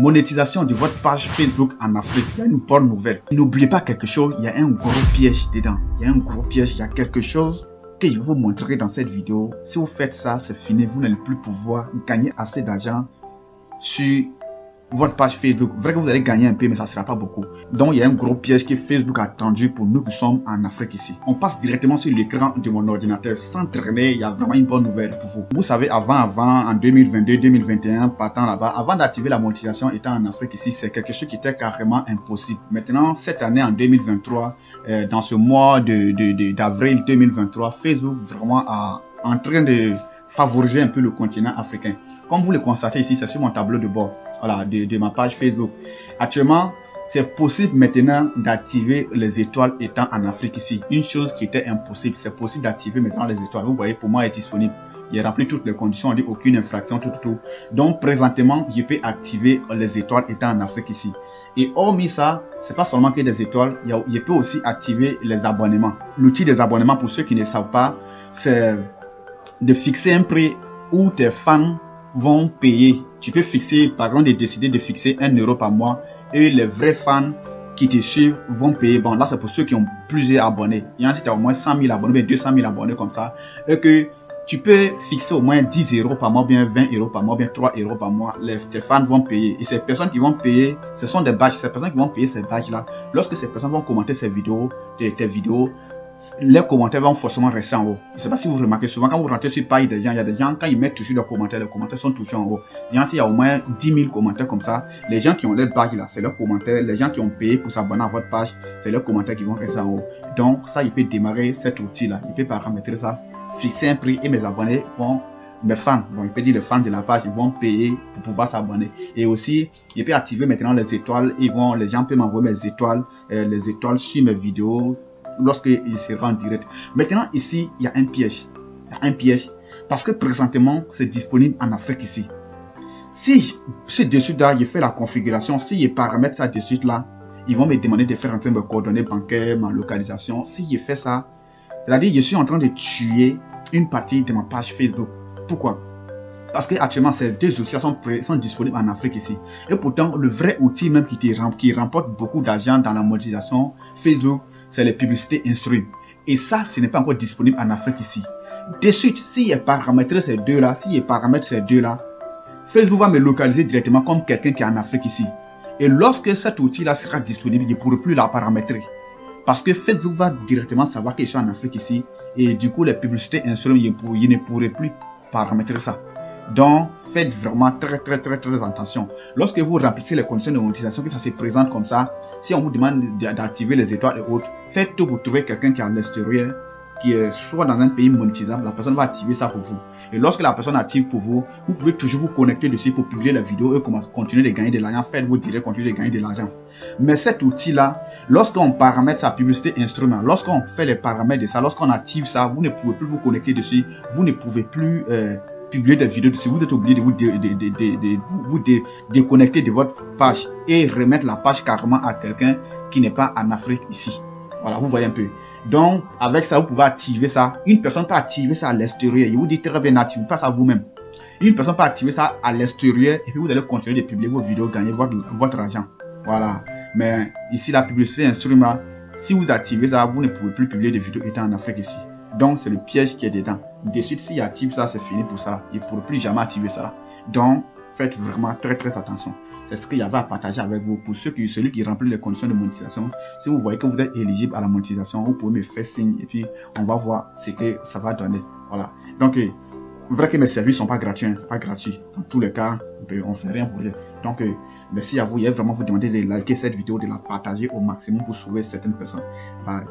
monétisation de votre page Facebook en Afrique, il y a une bonne nouvelle. N'oubliez pas quelque chose, il y a un gros piège dedans. Il y a un gros piège, il y a quelque chose que je vais vous montrer dans cette vidéo. Si vous faites ça, c'est fini. Vous n'allez plus pouvoir gagner assez d'argent sur votre page Facebook. Vrai que vous allez gagner un peu, mais ça ne sera pas beaucoup. Donc, il y a un gros piège que Facebook a tendu pour nous qui sommes en Afrique ici. On passe directement sur l'écran de mon ordinateur sans traîner. Il y a vraiment une bonne nouvelle pour vous. Vous savez, avant, en 2022, 2021, partant là-bas, avant d'activer la monétisation étant en Afrique ici, c'est quelque chose qui était carrément impossible. Maintenant, cette année, en 2023, dans ce mois d'avril 2023, Facebook vraiment en train de favoriser un peu le continent africain. Comme vous le constatez ici, c'est sur mon tableau de bord, voilà, de ma page Facebook. Actuellement, c'est possible maintenant d'activer les étoiles étant en Afrique ici. Une chose qui était impossible, c'est possible d'activer maintenant les étoiles. Vous voyez, pour moi, est disponible. Il remplit toutes les conditions, on dit aucune infraction, tout. Donc, présentement, je peux activer les étoiles étant en Afrique ici. Et hormis ça, c'est pas seulement que des étoiles, je peux aussi activer les abonnements. L'outil des abonnements, pour ceux qui ne savent pas, c'est de fixer un prix où tes fans vont payer. Tu peux fixer, par exemple, de décider de fixer 1 euro par mois et les vrais fans qui te suivent vont payer. Bon, là, c'est pour ceux qui ont plusieurs abonnés. Il y en a si tu as au moins 100 000 abonnés, 200 000 abonnés comme ça, et que tu peux fixer au moins 10 euros par mois, bien 20 euros par mois, bien 3 euros par mois. Tes fans vont payer. Et ces personnes qui vont payer, ce sont des badges. Ces personnes qui vont payer ces badges-là, lorsque ces personnes vont commenter ces vidéos, tes vidéos, les commentaires vont forcément rester en haut. Je ne sais pas si vous remarquez, souvent quand vous rentrez sur page des gens, il y a des gens, quand ils mettent toujours leurs commentaires, les commentaires sont toujours en haut. S'il y a au moins 10 000 commentaires comme ça, les gens qui ont les badges là, c'est leurs commentaires. Les gens qui ont payé pour s'abonner à votre page, c'est leurs commentaires qui vont rester en haut. Donc ça, il peut démarrer cet outil là. Il peut paramétrer ça, fixer un prix et mes abonnés vont, mes fans, bon, il peut dire les fans de la page, ils vont payer pour pouvoir s'abonner. Et aussi, il peut activer maintenant les étoiles. Les gens peuvent m'envoyer les étoiles sur mes vidéos lorsqu'il sera en direct. Maintenant, ici, il y a un piège. Il y a un piège. Parce que présentement, c'est disponible en Afrique ici. Si dessus là, je fais la configuration, si je paramètre ça dessus là, ils vont me demander de faire entrer mes coordonnées bancaires, ma localisation. Si je fais ça, c'est-à-dire je suis en train de tuer une partie de ma page Facebook. Pourquoi? Parce que actuellement, ces deux outils sont disponibles en Afrique ici. Et pourtant, le vrai outil même qui remporte beaucoup d'argent dans la monétisation Facebook, c'est les publicités instruites. Et ça, ce n'est pas encore disponible en Afrique ici. De suite, si je paramètre ces deux-là, Facebook va me localiser directement comme quelqu'un qui est en Afrique ici. Et lorsque cet outil-là sera disponible, je ne pourrai plus la paramétrer. Parce que Facebook va directement savoir que je suis en Afrique ici. Et du coup, les publicités instruites, je ne pourrai plus paramétrer ça. Donc, faites vraiment très attention. Lorsque vous remplissez les conditions de monétisation, que ça se présente comme ça, si on vous demande d'activer les étoiles et autres, faites tout pour trouver quelqu'un qui est à l'extérieur, qui est soit dans un pays monétisable, la personne va activer ça pour vous. Et lorsque la personne active pour vous, vous pouvez toujours vous connecter dessus pour publier la vidéo et continuer de gagner de l'argent. Faites vos directs, continuer de gagner de l'argent. Mais cet outil-là, lorsqu'on paramètre sa publicité instrument, lorsqu'on fait les paramètres de ça, lorsqu'on active ça, vous ne pouvez plus vous connecter dessus, vous ne pouvez plus publier des vidéos dessus, vous êtes obligé de vous déconnecter de votre page et remettre la page carrément à quelqu'un qui n'est pas en Afrique ici. Voilà, vous voyez un peu. Donc, avec ça, vous pouvez activer ça. Une personne peut activer ça à l'extérieur. Il vous dit très bien, n'activez pas ça vous-même. Une personne peut activer ça à l'extérieur et puis vous allez continuer de publier vos vidéos, gagner votre argent. Voilà. Mais ici, la publicité instrument, si vous activez ça, vous ne pouvez plus publier des vidéos étant en Afrique ici. Donc, c'est le piège qui est dedans. De suite, s'il active ça, c'est fini pour ça. Il ne pourra plus jamais activer ça. Donc, faites vraiment très attention. C'est ce qu'il y avait à partager avec vous. Pour celui qui remplit les conditions de monétisation, si vous voyez que vous êtes éligible à la monétisation, vous pouvez me faire signe et puis on va voir ce que ça va donner. Voilà. Donc, vrai que mes services ne sont pas gratuits. C'est pas gratuit. Dans tous les cas, on ne fait rien pour rien. Donc, merci à vous. Il vraiment vous demander de liker cette vidéo, de la partager au maximum pour sauver certaines personnes. Bye.